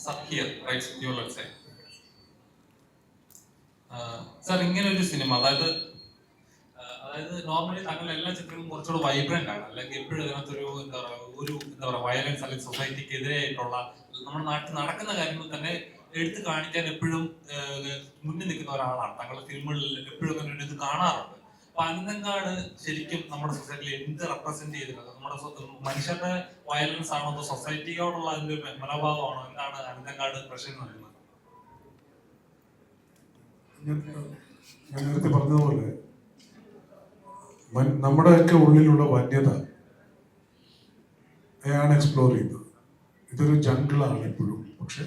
Here, right, you will say. Sir ഇങ്ങനെ ഒരു cinema അതായത് നോർമലി താങ്കൾ എല്ലാ ചിത്രങ്ങളും കുറച്ചുകൂടെ വൈബ്രന്റ് ആണ്, അല്ലെങ്കിൽ എപ്പോഴും അതിനകത്തൊരു എന്താ പറയുക വയലൻസ് അല്ലെങ്കിൽ സൊസൈറ്റിക്ക് എതിരായിട്ടുള്ള നമ്മുടെ നാട്ടിൽ നടക്കുന്ന കാര്യങ്ങൾ തന്നെ എടുത്തു കാണിക്കാൻ എപ്പോഴും മുന്നിൽ നിൽക്കുന്ന ഒരാളാണ്. താങ്കളുടെ ഫിലിമുകളിൽ എപ്പോഴും അങ്ങനെ ഒരു ഇത് കാണാറുണ്ട്. അപ്പൊ അനന്തങ്കാട് ശരിക്കും നമ്മുടെ സൊസൈറ്റിയിൽ എന്ത് റെപ്രസെന്റ് ചെയ്തിട്ടുണ്ട്? നമ്മുടെ മനുഷ്യരുടെ വയലൻസ് ആണോ അതോ സൊസൈറ്റിയോടുള്ള അതിന്റെ മനോഭാവമാണോ? എന്താണ് അനന്തങ്കാട് പ്രശ്നം എന്ന് പറയുന്നത്? ഞാൻ നേരത്തെ പറഞ്ഞതുപോലെ നമ്മുടെയൊക്കെ ഉള്ളിലുള്ള വന്യത അയാണ് എക്സ്പ്ലോർ ചെയ്യുന്നത്. ഇതൊരു ജംഗിളാണ് എപ്പോഴും. പക്ഷെ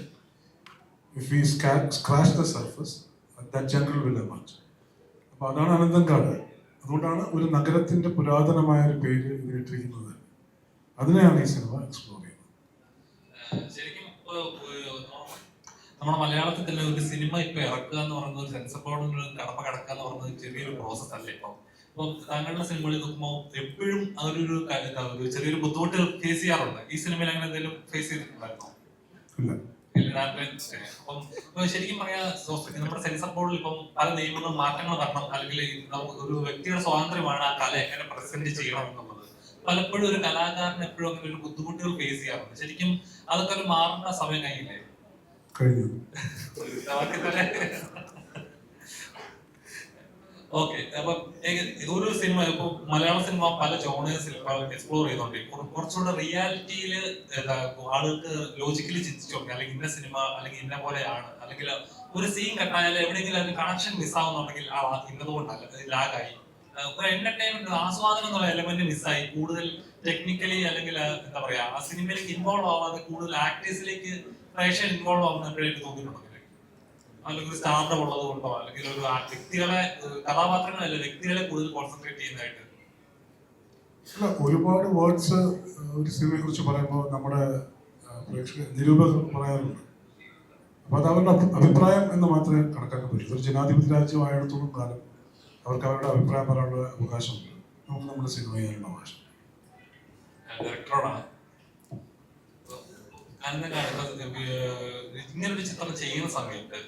if we scratch the surface that jungle will emerge. അപ്പൊ അതാണ് അനന്തങ്കാട്. അതുകൊണ്ടാണ് ഒരു നഗരത്തിന്റെ പുരാതനമായ ഒരു പേര് ഇതിലിട്ടിരിക്കുന്നത്. അതിനെയാണ് ഈ സിനിമ എക്സ്പ്ലോർ ചെയ്യുന്നത്. നമ്മുടെ മലയാളത്തിൽ തന്നെ ഒരു സിനിമ ഇപ്പൊ ഇറക്കുക എന്ന് പറയുന്നത് ഒരു സെൻസർ ബോർഡിന് കടപ്പ കടക്കുക എന്ന് പറയുന്നത് ചെറിയൊരു പ്രോസസ് അല്ലേ? ഇപ്പൊ താങ്കളുടെ സിനിമകളിൽ നോക്കുമ്പോൾ എപ്പോഴും അതൊരു ചെറിയൊരു ബുദ്ധിമുട്ട് ഫേസ് ചെയ്യാറുണ്ട്. ഈ സിനിമയിൽ അങ്ങനെ എന്തെങ്കിലും ഫേസ് ചെയ്തിട്ടുണ്ടായിരുന്നോ? അപ്പം ശരിക്കും പറയാ, നമ്മുടെ സെൻസർ ബോർഡിൽ ഇപ്പം പല നിയമങ്ങളും മാറ്റങ്ങൾ വരണം, അല്ലെങ്കിൽ നമുക്ക് ഒരു വ്യക്തിയുടെ സ്വാതന്ത്ര്യമാണ് ആ കല എങ്ങനെ പ്രസന്റ് ചെയ്യണം എന്നുള്ളത്. പലപ്പോഴും ഒരു കലാകാരൻ എപ്പോഴും അങ്ങനെ ഒരു ബുദ്ധിമുട്ടുകൾ ഫേസ് ചെയ്യാറുണ്ട്. ശരിക്കും അതൊക്കെ ഒരു മാറുന്ന സമയം കഴിഞ്ഞില്ലേ? ഓക്കെ. അപ്പൊ ഒരു സിനിമ ഇപ്പൊ മലയാള സിനിമ പല ജോണേഴ്സിൽ എക്സ്പ്ലോർ ചെയ്തോണ്ട് കുറച്ചുകൂടെ റിയാലിറ്റിയിൽ ആളുകൾക്ക് ലോജിക്കലി ചിന്തിച്ചോക്കെ, അല്ലെങ്കിൽ ഇന്ന സിനിമ അല്ലെങ്കിൽ ഇന്ന പോലെയാണ്, അല്ലെങ്കിൽ ഒരു സീൻ കട്ടായാലും എവിടെയെങ്കിലും അതിന് കണക്ഷൻ മിസ്സാവുന്നുണ്ടെങ്കിൽ ഇന്നതുകൊണ്ടല്ല ലാഗായി, ഒരു എന്റർടൈൻമെന്റ് ആസ്വാദനം എന്നുള്ള എലമെന്റ് മിസ്സായി, കൂടുതൽ ടെക്നിക്കലി അല്ലെങ്കിൽ എന്താ പറയാ ആ സിനിമയിലേക്ക് ഇൻവോൾവ് ആവാതെ കൂടുതൽ ആക്ടേഴ്സിലേക്ക് പ്രേക്ഷകൻ ഇൻവോൾവ് ആവുന്നപ്പോഴേക്ക് തോന്നിയിട്ടുണ്ടെങ്കിൽ, അല്ലെങ്കിൽ ഒരു സ്റ്റാർഡം ഉള്ളത് കൊണ്ടോ, അല്ലെങ്കിൽ ഒരു വ്യക്തികളെ കഥാപാത്രങ്ങളല്ല വ്യക്തികളെ കൂടുതൽ കോൺസെൻട്രേറ്റ് ചെയ്യുന്നതായിട്ട്? ഒരുപാട് വേർഡ്സ് ഒരു സിനിമയെ കുറിച്ച് പറയുമ്പോൾ നമ്മുടെ നിരൂപകർ പറയാറുണ്ട്. അപ്പൊ അത് അവരുടെ അഭിപ്രായം എന്ന് മാത്രമേ കണക്കാക്കാൻ പറ്റൂ. ഒരു ജനാധിപത്യ രാജ്യമായിടത്തോളം കാലം അവർക്ക് അവരുടെ അഭിപ്രായം പറയാനുള്ള അവകാശമുണ്ട്. നമുക്ക് നമ്മുടെ സിനിമ ചെയ്യാനുള്ള അവകാശം. ഡയറക്ടറോടാണ് ഇങ്ങനൊരു ചിത്രം ചെയ്യുന്ന സമയത്ത്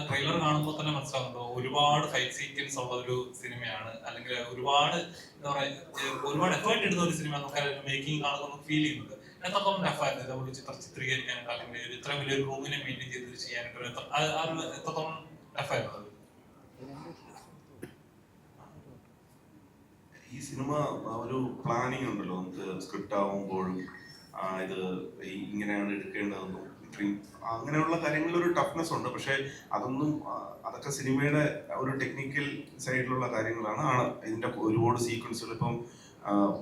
ട്രെയിലർ കാണുമ്പോൾ തന്നെ മനസ്സിലാകുന്നുണ്ടോ ഒരുപാട് ഫൈറ്റ് സീക്വൻസ് ഉള്ള ഒരു സിനിമയാണ്, അല്ലെങ്കിൽ ഒരുപാട് എന്താ പറയുക ഒരുപാട് എഫേർട്ട് ഇടുന്ന ഒരു സിനിമ നമുക്ക് മേക്കിംഗ് കാണുമ്പോൾ ഫീൽ ചെയ്യുന്നത്? എത്രത്തോളം ടഫായിരുന്നു ഇതേപോലെ ചിത്രം ചിത്രീകരിക്കാനായിട്ട്, അല്ലെങ്കിൽ ഇത്രയും വലിയൊരു റൂമിനെ മെയിൻറ്റെയിൻ ചെയ്ത് ചെയ്യാനായിട്ട് എത്രത്തോളം ടഫായിരുന്നു അത്? ഈ സിനിമ ഒരു പ്ലാനിങ് ഉണ്ടല്ലോ, നമുക്ക് സ്ക്രിപ്റ്റ് ആവുമ്പോഴും ഇത് ഇങ്ങനെയാണ് എടുക്കേണ്ടതെന്നും ഇത്രയും അങ്ങനെയുള്ള കാര്യങ്ങളിൽ ഒരു ടഫ്നെസ് ഉണ്ട്. പക്ഷെ അതൊക്കെ സിനിമയുടെ ഒരു ടെക്നിക്കൽ സൈഡിലുള്ള കാര്യങ്ങളാണ്. ഇതിന്റെ ഒരുപാട് സീക്വൻസുകൾ, ഇപ്പം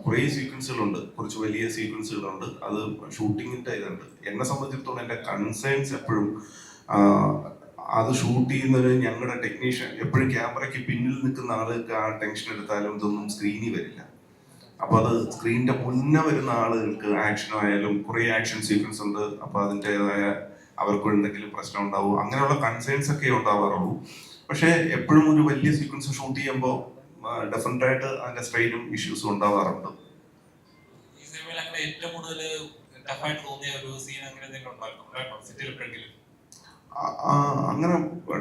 കുറേ സീക്വൻസുകളുണ്ട്, കുറച്ച് വലിയ സീക്വൻസുകളുണ്ട്. അത് ഷൂട്ടിങ്ങിന്റെ ഇതുണ്ട്. എന്നെ സംബന്ധിച്ചിടത്തോളം എൻ്റെ കൺസേൺസ് എപ്പോഴും അത് ഷൂട്ട് ചെയ്യുന്നത് ഞങ്ങളുടെ ടെക്നീഷ്യൻ എപ്പോഴും ക്യാമറയ്ക്ക് പിന്നിൽ നിൽക്കുന്ന ആൾക്ക് ആ ടെൻഷൻ എടുത്താലും ഇതൊന്നും സ്ക്രീനിൽ വരില്ല. അപ്പൊ അത് സ്ക്രീനിന്റെ മുന്നേ വരുന്ന ആളുകൾക്ക് ആക്ഷനായാലും കുറേ ആക്ഷൻ സീക്വൻസ് ഉണ്ട്. അപ്പൊ അതിൻ്റെതായ അവർക്ക് എന്തെങ്കിലും പ്രശ്നം ഉണ്ടാവും, അങ്ങനെയുള്ള കൺസേൺസ് ഒക്കെ ഉണ്ടാവാറുള്ളൂ. പക്ഷെ എപ്പോഴും ഒരു വലിയ സീക്വൻസ് ഷൂട്ട് ചെയ്യുമ്പോൾ ഡെഫിനറ്റ് ആയിട്ട് അതിന്റെ സ്ട്രെയിനും ഇഷ്യൂസും ഉണ്ടാവാറുണ്ട്. അങ്ങനെ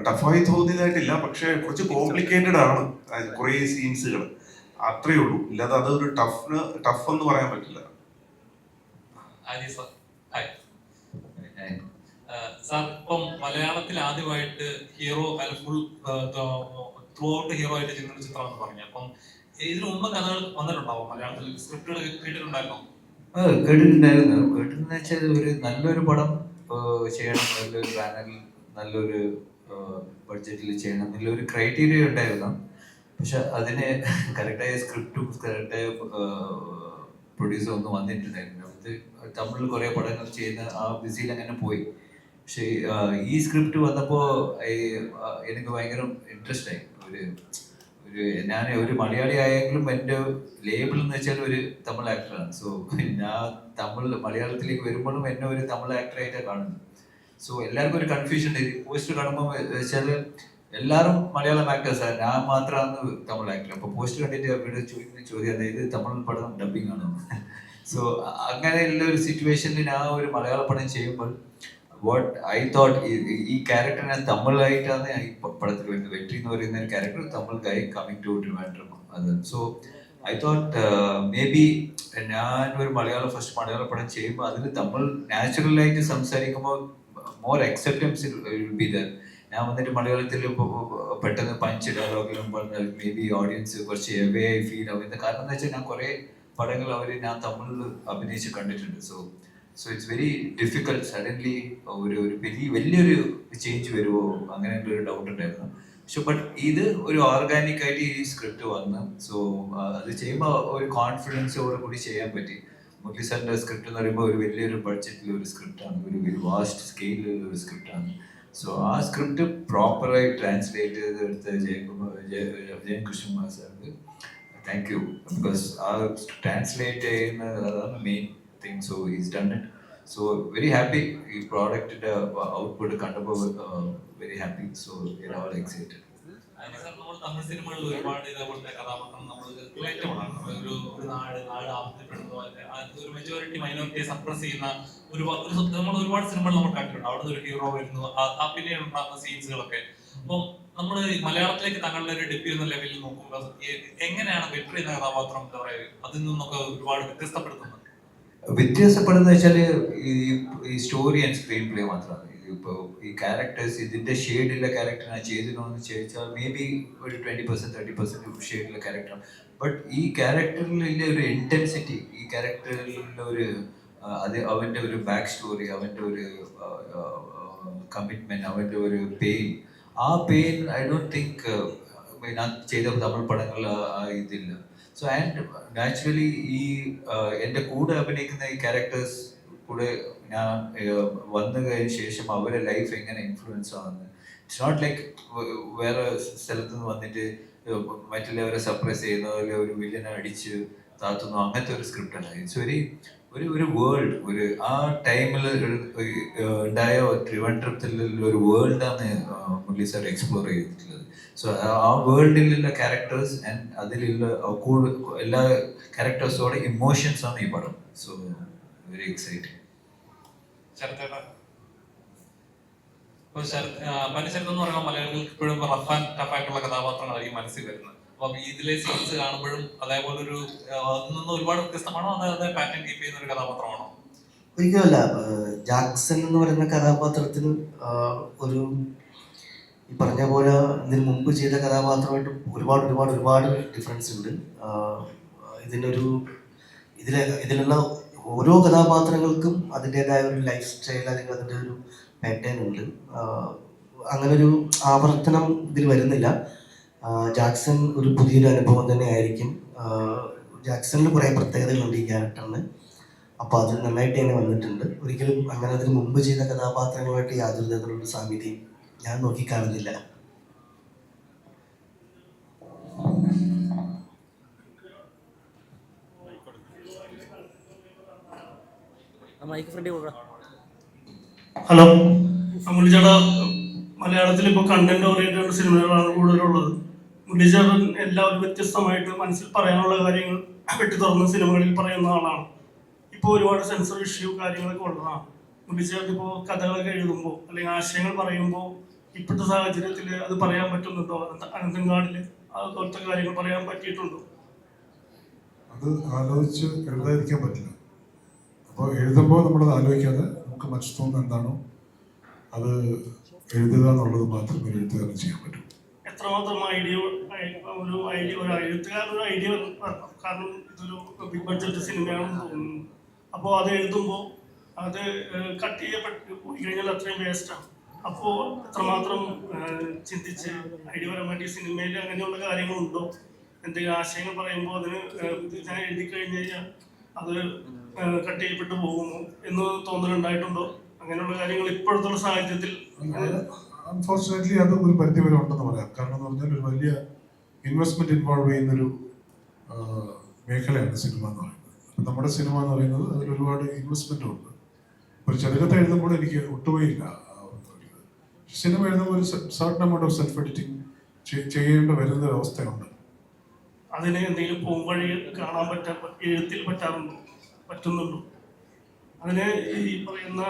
ടഫായി തോന്നിയതായിട്ടില്ല, പക്ഷെ കുറച്ച് കോംപ്ലിക്കേറ്റഡ് ആണ് കുറേ സീൻസുകൾ, അത്രേ ഉള്ളൂ. ഇല്ലാതെ അതൊരു ടഫ് എന്ന് പറയാൻ പറ്റില്ല. സാർ, ഇപ്പം മലയാളത്തിൽ ആദ്യമായിട്ട് hero full through out hero ആയിട്ട് ചെയ്യുന്ന ചിത്രം എന്ന് പറഞ്ഞു. അപ്പം ഇതിനു മുമ്പ് കഥകൾ വന്നിട്ടുണ്ടാവും മലയാളത്തിൽ, സ്ക്രിപ്റ്റുകൾ കേട്ടിട്ടുണ്ടായിരുന്നോ? കേട്ടിട്ടുണ്ടെന്ന് വെച്ചാൽ ഒരു നല്ലൊരു പടം ചെയ്യണം, നല്ലൊരു ബാനറിൽ നല്ലൊരു ബഡ്ജറ്റിൽ ചെയ്യണം എന്നുള്ളൊരു ക്രൈറ്റീരിയ ഉണ്ടായിരുന്നു. പക്ഷെ അതിന് കറക്റ്റായ സ്ക്രിപ്റ്റും കറക്റ്റായ പ്രൊഡ്യൂസർ ഒന്നും വന്നിട്ടുണ്ടായിരുന്നു. അത് തമിഴിൽ കുറേ പടങ്ങൾ ചെയ്യുന്ന ആ ബിസിയിൽ അങ്ങനെ പോയി. പക്ഷെ ഈ സ്ക്രിപ്റ്റ് വന്നപ്പോൾ എനിക്ക് ഭയങ്കര ഇൻട്രസ്റ്റ് ആയി. ഞാൻ ഒരു മലയാളി ആയെങ്കിലും എൻ്റെ ലേബിൾ എന്ന് വെച്ചാൽ ഒരു തമിഴ് ആക്ടറാണ്. സോ ഞാൻ മലയാളത്തിലേക്ക് വരുമ്പോഴും എന്നെ ഒരു തമിഴ് ആക്ടറായിട്ടാണ് കാണുന്നത്. സോ എല്ലാവർക്കും ഒരു കൺഫ്യൂഷൻ ഉണ്ട്. പോസ്റ്റർ കാണുമ്പോൾ വെച്ചാൽ എല്ലാവരും മലയാളം ആക്ടേഴ്സാണ്, ഞാൻ മാത്രമാണ് തമിഴ് ആക്ടർ. അപ്പോൾ പോസ്റ്റർ കണ്ടിട്ട് അവരുടെ ചോദിക്കുന്ന ചോദ്യം അതായത് തമിഴ് പടം ഡബിങ് ആണോ? സോ അങ്ങനെയുള്ള ഒരു സിറ്റുവേഷനിൽ ഞാൻ ഒരു മലയാള പടം ചെയ്യുമ്പോൾ വാട്ട് ഐ തോട്ട് ഈ ക്യാരക്ടറിനെ തമിഴായിട്ടാണ് ഈ പടത്തിൽ വരുന്നത്. വെട്രി എന്ന് പറയുന്ന character Tamil guy coming to Trivandrum. അത് so I thought maybe ഞാൻ ഒരു ഫസ്റ്റ് മലയാള പടം ചെയ്യുമ്പോൾ അതിൽ തമിഴ് നാച്ചുറലായിട്ട് സംസാരിക്കുമ്പോൾ more acceptance will be there. ഞാൻ വന്നിട്ട് മലയാളത്തിൽ പെട്ടെന്ന് പഞ്ച് ഡയലോഗിലും പറഞ്ഞാൽ മേ ബി ഓഡിയൻസ് കുറച്ച് എവേ ആയി ഫീൽ ആവുന്നത്. കാരണം എന്താ വെച്ചാൽ ഞാൻ കുറേ പടങ്ങൾ ഞാൻ തമിഴിൽ അഭിനയിച്ച് കണ്ടിട്ടുണ്ട്. So it's very difficult suddenly ഒരു വലിയൊരു ചേഞ്ച് വരുമോ അങ്ങനെ ഒരു ഡൗട്ട് ഉണ്ടായിരുന്നു. പക്ഷെ ബട്ട് ഇത് ഒരു ഓർഗാനിക് ആയിട്ട് ഈ സ്ക്രിപ്റ്റ് വന്ന് സോ അത് ചെയ്യുമ്പോൾ ഒരു കോൺഫിഡൻസോട് കൂടി ചെയ്യാൻ പറ്റി. മുരളി സാറിൻ്റെ സ്ക്രിപ്റ്റ് എന്ന് പറയുമ്പോൾ ഒരു വലിയൊരു ബഡ്ജറ്റിൽ ഒരു സ്ക്രിപ്റ്റാണ്, ഒരു വാസ്റ്റ് സ്കെയിലുള്ള ഒരു സ്ക്രിപ്റ്റാണ്. സോ ആ സ്ക്രിപ്റ്റ് പ്രോപ്പറായി ട്രാൻസ്ലേറ്റ് ചെയ്തെടുത്ത ജയൻ കൃഷ്ണകുമാർ സാർക്ക് താങ്ക് യു. ബിക്കോസ് ആ ട്രാൻസ്ലേറ്റ് ചെയ്യുന്ന അതാണ് main thing. So is done it. So very happy ഈ പ്രോഡക്റ്റിന്റെ ഔട്ട്പുട്ട് കണ്ടപ്പോൾ very happy. So we are all excited. നമ്മൾ തമിഴ് സിനിമകളിൽ ഒരുപാട് ഇതേപോലത്തെ കഥാപാത്രം നമ്മൾ റിലേറ്റബിളാണ്. ഒരു നാട് ആവശ്യപ്പെടുന്നു, ഒരു മെജോറിറ്റി മൈനോറിറ്റിയെ സപ്രസ് ചെയ്യുന്ന നമ്മൾ ഒരുപാട് സിനിമകൾ നമ്മൾ കണ്ടിട്ടുണ്ട്. അവിടെ നിന്ന് ഒരു ഹീറോ വരുന്നു, ആ പിന്നീട് ഉണ്ടാകുന്ന സീൻസുകളൊക്കെ. അപ്പം നമ്മൾ മലയാളത്തിലേക്ക് തങ്ങളുടെ ഒരു ഡെബ്യൂ എന്ന ലെവലിൽ നോക്കുമ്പോൾ എങ്ങനെയാണ് വെട്രി എന്ന കഥാപാത്രം എന്താ പറയുക അതിൽ നിന്നൊക്കെ ഒരുപാട് വ്യത്യസ്തപ്പെടുത്തുന്നത്? വ്യത്യാസപ്പെടുന്ന വെച്ചാൽ ഈ സ്റ്റോറി ആൻഡ് സ്ക്രീൻ പ്ലേ മാത്രമാണ്. ഇപ്പോൾ ഈ ക്യാരക്ടേഴ്സ് ഇതിന്റെ ഷെയ്ഡുള്ള ക്യാരക്ടർ ഞാൻ ചെയ്തിരുന്നു ചോദിച്ചാൽ മേ ബി ഒരു 20% 30% ഷെയ്ഡുള്ള ക്യാരക്ടറാണ്. ബട്ട് ഈ ക്യാരക്ടറിലുള്ള ഒരു ഇന്റൻസിറ്റി, ഈ ക്യാരക്ടറിലുള്ള ഒരു അത് അവൻ്റെ ഒരു ബാക്ക് സ്റ്റോറി, അവൻ്റെ ഒരു കമ്മിറ്റ്മെന്റ്, അവൻ്റെ ഒരു പെയിൻ, ആ പെയിൻ ഐ ഡോണ്ട് തിങ്ക് ഞാൻ ചെയ്ത തമിഴ് പടങ്ങളിൽ ഇതില്ല. സോ ആൻഡ് നാച്ചുറലി ഈ എൻ്റെ കൂടെ അഭിനയിക്കുന്ന ഈ ക്യാരക്ടേഴ്സ് കൂടെ ഞാൻ വന്നു കഴിഞ്ഞ ശേഷം അവരുടെ ലൈഫ് എങ്ങനെ ഇൻഫ്ലുവൻസ് ആവുന്നത്. ഇറ്റ്സ് നോട്ട് ലൈക്ക് വേറെ സ്ഥലത്ത് നിന്ന് വന്നിട്ട് മറ്റുള്ളവരെ സപ്രസ് ചെയ്യുന്ന പോലെ ഒരു വില്ലനെ അടിച്ച് താത്തുന്നു അങ്ങനത്തെ ഒരു സ്ക്രിപ്റ്റ് അല്ല. ഇറ്റ്സ് ഒരു വേൾഡ്, ആ ടൈമിൽ ഉണ്ടായ ട്രിവാൻഡ്രത്തിലുള്ള ഒരു വേൾഡാണ് മുരളി സാർ എക്സ്പ്ലോർ ചെയ്തിട്ടുള്ളത്. സോ ആ വേൾഡിലുള്ള ക്യാരക്ടേഴ്സ് ആൻഡ് അതിലുള്ള എല്ലാ ക്യാരക്ടേഴ്സോടെ ഇമോഷൻസ് ആണ് ഈ പടം. So very exciting. മനുഷ്യരത്ത് എന്ന് പറയുമ്പോൾ മലയാളികൾക്ക് ഇപ്പോഴും റഫ് ആൻഡ് ടഫ് ആയിട്ടുള്ള കഥാപാത്രങ്ങളായിരിക്കും മനസ്സിൽ വരുന്നത്. അപ്പം ഇതിലെ സീൻസ് കാണുമ്പോഴും അതേപോലെ അതിൽ നിന്ന് ഒരുപാട് വ്യത്യസ്തമാണോ അതേ പാറ്റേൺ കീപ്പ് ചെയ്യുന്ന ഒരു കഥാപാത്രമാണോ? ഒരിക്കലല്ല. ജാക്സൺ എന്ന് പറയുന്ന കഥാപാത്രത്തിന് ഒരു ഈ പറഞ്ഞ പോലെ ഇതിന് മുമ്പ് ചെയ്ത കഥാപാത്രമായിട്ട് ഒരുപാട് ഡിഫറൻസ് ഉണ്ട്. ഇതിലുള്ള ഓരോ കഥാപാത്രങ്ങൾക്കും അതിൻ്റെതായ ഒരു ലൈഫ് സ്റ്റൈൽ, അല്ലെങ്കിൽ അതിൻ്റെ ഒരു പാറ്റേൺ ഉണ്ട്. അങ്ങനെ ഒരു ആവർത്തനം ഇതിൽ വരുന്നില്ല. ജാക്സൺ ഒരു പുതിയൊരു അനുഭവം തന്നെ ആയിരിക്കും. ജാക്സണിൽ കുറേ പ്രത്യേകതകളുണ്ട് ഈ ക്യാരക്ടറിന്. അപ്പോൾ അത് നന്നായിട്ട് തന്നെ വന്നിട്ടുണ്ട്. ഒരിക്കലും അങ്ങനെ അതിന് മുമ്പ് ചെയ്ത കഥാപാത്രങ്ങളുമായിട്ട് യാതൊരു തരത്തിലുള്ള സാമ്യതയും ഞാൻ നോക്കിക്കാണുന്നില്ല. ഹലോ, മുരളിച്ചേട്ടാ, മലയാളത്തിൽ ഇപ്പോൾ കണ്ടന്റ് ഓറിയന്റഡ് സിനിമകളാണ് കൂടുതലുള്ളത്. മുരളിച്ചേട്ടൻ എല്ലാവരും വ്യത്യസ്തമായിട്ട് മനസ്സിൽ പറയാനുള്ള കാര്യങ്ങൾ വെട്ടി തുറന്ന സിനിമകളിൽ പറയുന്ന ആളാണ്. ഇപ്പോൾ ഒരുപാട് സെൻസർ ഇഷ്യൂ കാര്യങ്ങളൊക്കെ ഉള്ളതാണ്. മുരളിച്ചേട്ടൻ ഇപ്പോൾ കഥകളൊക്കെ എഴുതുമ്പോൾ അല്ലെങ്കിൽ ആശയങ്ങൾ പറയുമ്പോൾ ഇപ്പോഴത്തെ സാഹചര്യത്തിൽ അത് പറയാൻ പറ്റുന്നുണ്ടോ? അനന്തങ്കാടിൽ അതുപോലത്തെ കാര്യങ്ങൾ പറയാൻ പറ്റിയിട്ടുണ്ടോ? അത് ആലോചിച്ച് എഴുതാതിരിക്കാൻ പറ്റില്ല. അപ്പോൾ എഴുതുമ്പോൾ നമ്മളത് ആലോചിക്കാതെ നമുക്ക് മനസ്സിൽ തോന്നുന്നത് എന്താണോ അത് എഴുതുക എന്നുള്ളത് മാത്രമേ ഒരു എഴുത്തുകാരന് ചെയ്യാൻ പറ്റൂ. എത്രമാത്രം ഒരു എഴുത്തുകാരൻ ഒരു ഐഡിയ, കാരണം ഇതൊരു ബിഗ് ബഡ്ജറ്റ് സിനിമയാണെന്ന് തോന്നുന്നു. അപ്പോൾ അത് എഴുതുമ്പോൾ അത് കട്ട് ചെയ്യപ്പെട്ട് പോയി കഴിഞ്ഞാൽ അത്രയും വേസ്റ്റാണ്. അപ്പോൾ എത്രമാത്രം ചിന്തിച്ച് ഐഡിയപരമായിട്ട് ഈ സിനിമയിൽ അങ്ങനെയുള്ള കാര്യങ്ങളുണ്ടോ? എന്തെങ്കിലും ആശയങ്ങൾ പറയുമ്പോൾ അതിന് ഞാൻ എഴുതി കഴിഞ്ഞ് കഴിഞ്ഞാൽ അത് കട്ട് ചെയ്യപ്പെട്ടു പോകുമോ എന്ന് തോന്നലുണ്ടായിട്ടുണ്ടോ? അങ്ങനെയുള്ള കാര്യങ്ങൾ ഇപ്പോഴത്തെ സാഹചര്യത്തിൽ അൺഫോർച്ചുനേറ്റ്ലി അത് ഒരു പരിധി വരെ ഉണ്ടെന്ന് പറയാം. കാരണം എന്ന് പറഞ്ഞാൽ ഒരു വലിയ ഇൻവെസ്റ്റ്മെന്റ് ഇൻവോൾവ് ചെയ്യുന്നൊരു മേഖലയാണ് സിനിമ എന്ന് പറയുന്നത്. അപ്പം നമ്മുടെ സിനിമ എന്ന് പറയുന്നത് അതിൽ ഒരുപാട് ഇൻവെസ്റ്റ്മെന്റ് ഉണ്ട്. ഒരു ചെറുകഥ എഴുതുമ്പോൾ എനിക്ക് ഒട്ടുകയില്ല. സിനിമ എഴുതുമ്പോൾ ഒരു certain amount of self editing ചെയ്യേണ്ടി വരുന്ന ഒരു അവസ്ഥയുണ്ട്. അതിന് എന്തെങ്കിലും പോംവഴി കാണാൻ എഴുത്തിൽ പറ്റുന്നുണ്ടോ? അതിന് ഈ പറയുന്ന